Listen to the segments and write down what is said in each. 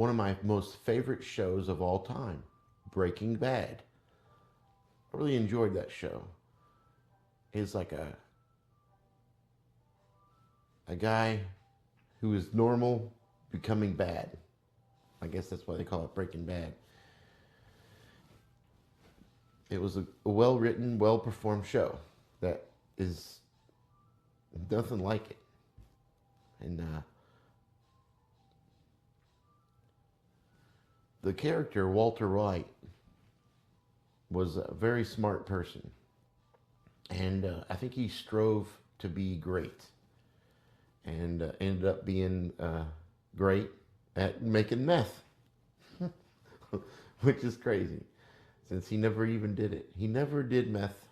one of my most favorite shows of all time, Breaking Bad. I really enjoyed that show. It's like a guy who is normal becoming bad. I guess that's why they call it Breaking Bad. It was a well written, well performed show that is nothing like it. And the character, Walter White, was a very smart person. And I think he strove to be great and ended up being great at making meth, which is crazy since he never even did it. He never did meth,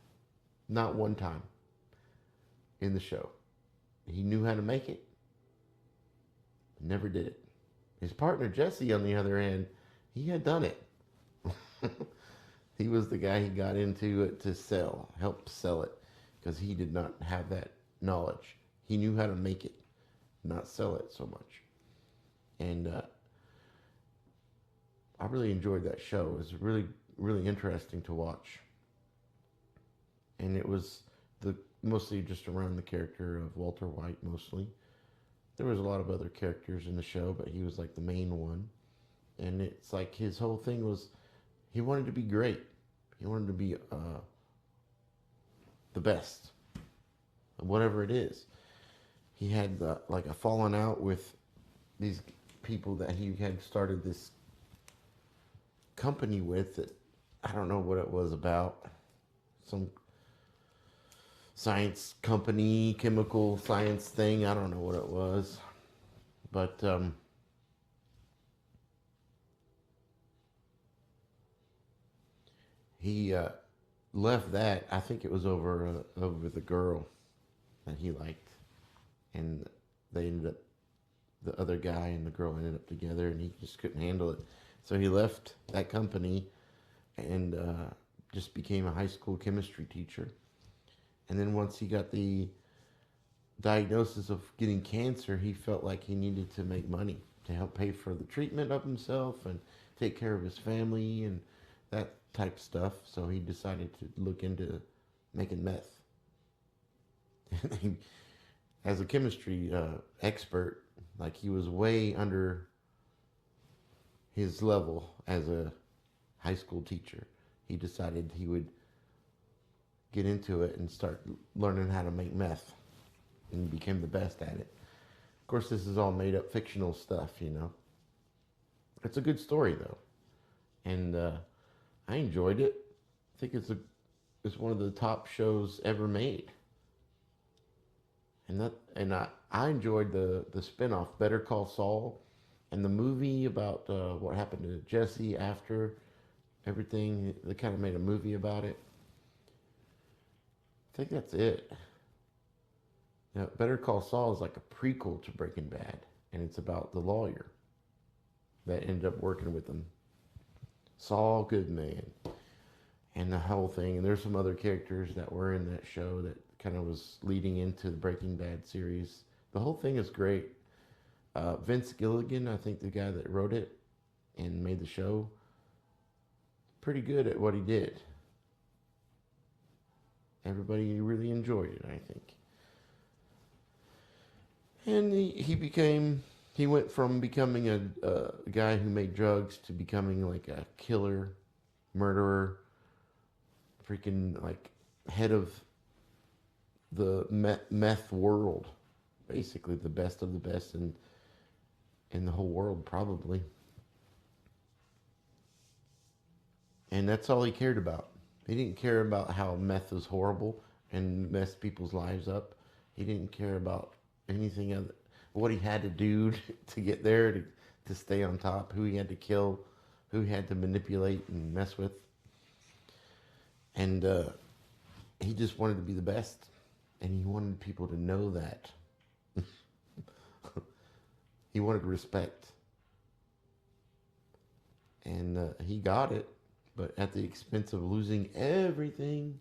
not one time in the show. He knew how to make it, never did it. His partner Jesse, on the other hand, he had done it. He was the guy he got into it to sell, help sell it, because he did not have that knowledge. He knew how to make it, not sell it so much. And I really enjoyed that show. It was really, really interesting to watch. And it was mostly just around the character of Walter White, mostly. There was a lot of other characters in the show, but he was like the main one. And it's like his whole thing was he wanted to be great. He wanted to be the best, whatever it is. He had like a falling out with these people that he had started this company with that I don't know what it was about. Some science company, chemical science thing. I don't know what it was. But he left that. I think it was over the girl that he liked, and they ended up, the other guy and the girl ended up together, and he just couldn't handle it. So he left that company and just became a high school chemistry teacher. And then once he got the diagnosis of getting cancer, he felt like he needed to make money to help pay for the treatment of himself and take care of his family and that type stuff. So he decided to look into making meth. As a chemistry expert, like he was way under his level as a high school teacher. He decided he would get into it and start learning how to make meth, and became the best at it. Of course, this is all made up fictional stuff, you know. It's a good story though, and I enjoyed it. I think it's one of the top shows ever made. And I enjoyed the spinoff, Better Call Saul, and the movie about what happened to Jesse after everything. They kind of made a movie about it. I think that's it. Better Call Saul is like a prequel to Breaking Bad, and it's about the lawyer that ended up working with him, Saul Goodman, and the whole thing. And there's some other characters that were in that show that kind of was leading into the Breaking Bad series. The whole thing is great. Vince Gilligan, I think the guy that wrote it and made the show, pretty good at what he did. Everybody really enjoyed it, I think. And he went from becoming a guy who made drugs to becoming like a killer, murderer, freaking like head of the meth world. Basically the best of the best in the whole world, probably. And that's all he cared about. He didn't care about how meth was horrible and messed people's lives up. He didn't care about anything other, what he had to do to get there, to stay on top, who he had to kill, who he had to manipulate and mess with. And he just wanted to be the best. And he wanted people to know that. He wanted respect. And he got it, but at the expense of losing everything.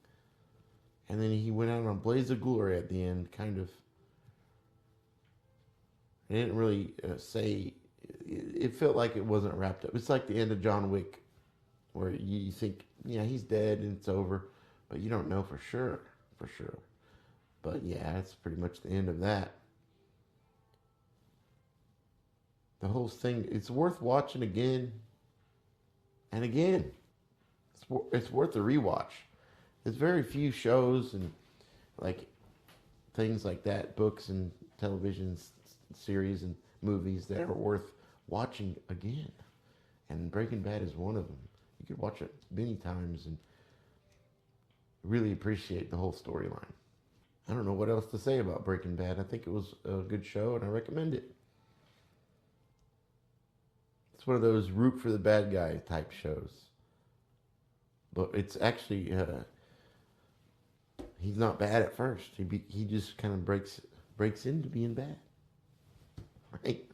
And then he went out on a blaze of glory at the end, kind of. It didn't really say it felt like it wasn't wrapped up. It's like the end of John Wick, where you think, yeah, he's dead and it's over, but you don't know for sure, for sure. But yeah, that's pretty much the end of that. The whole thing, it's worth watching again and again. It's worth a rewatch. There's very few shows and like things like that, books and television series and movies that are worth watching again. And Breaking Bad is one of them. You could watch it many times and really appreciate the whole storyline. I don't know what else to say about Breaking Bad. I think it was a good show and I recommend it. It's one of those root for the bad guy type shows. But it's actually, he's not bad at first. He just kind of breaks into being bad. Right?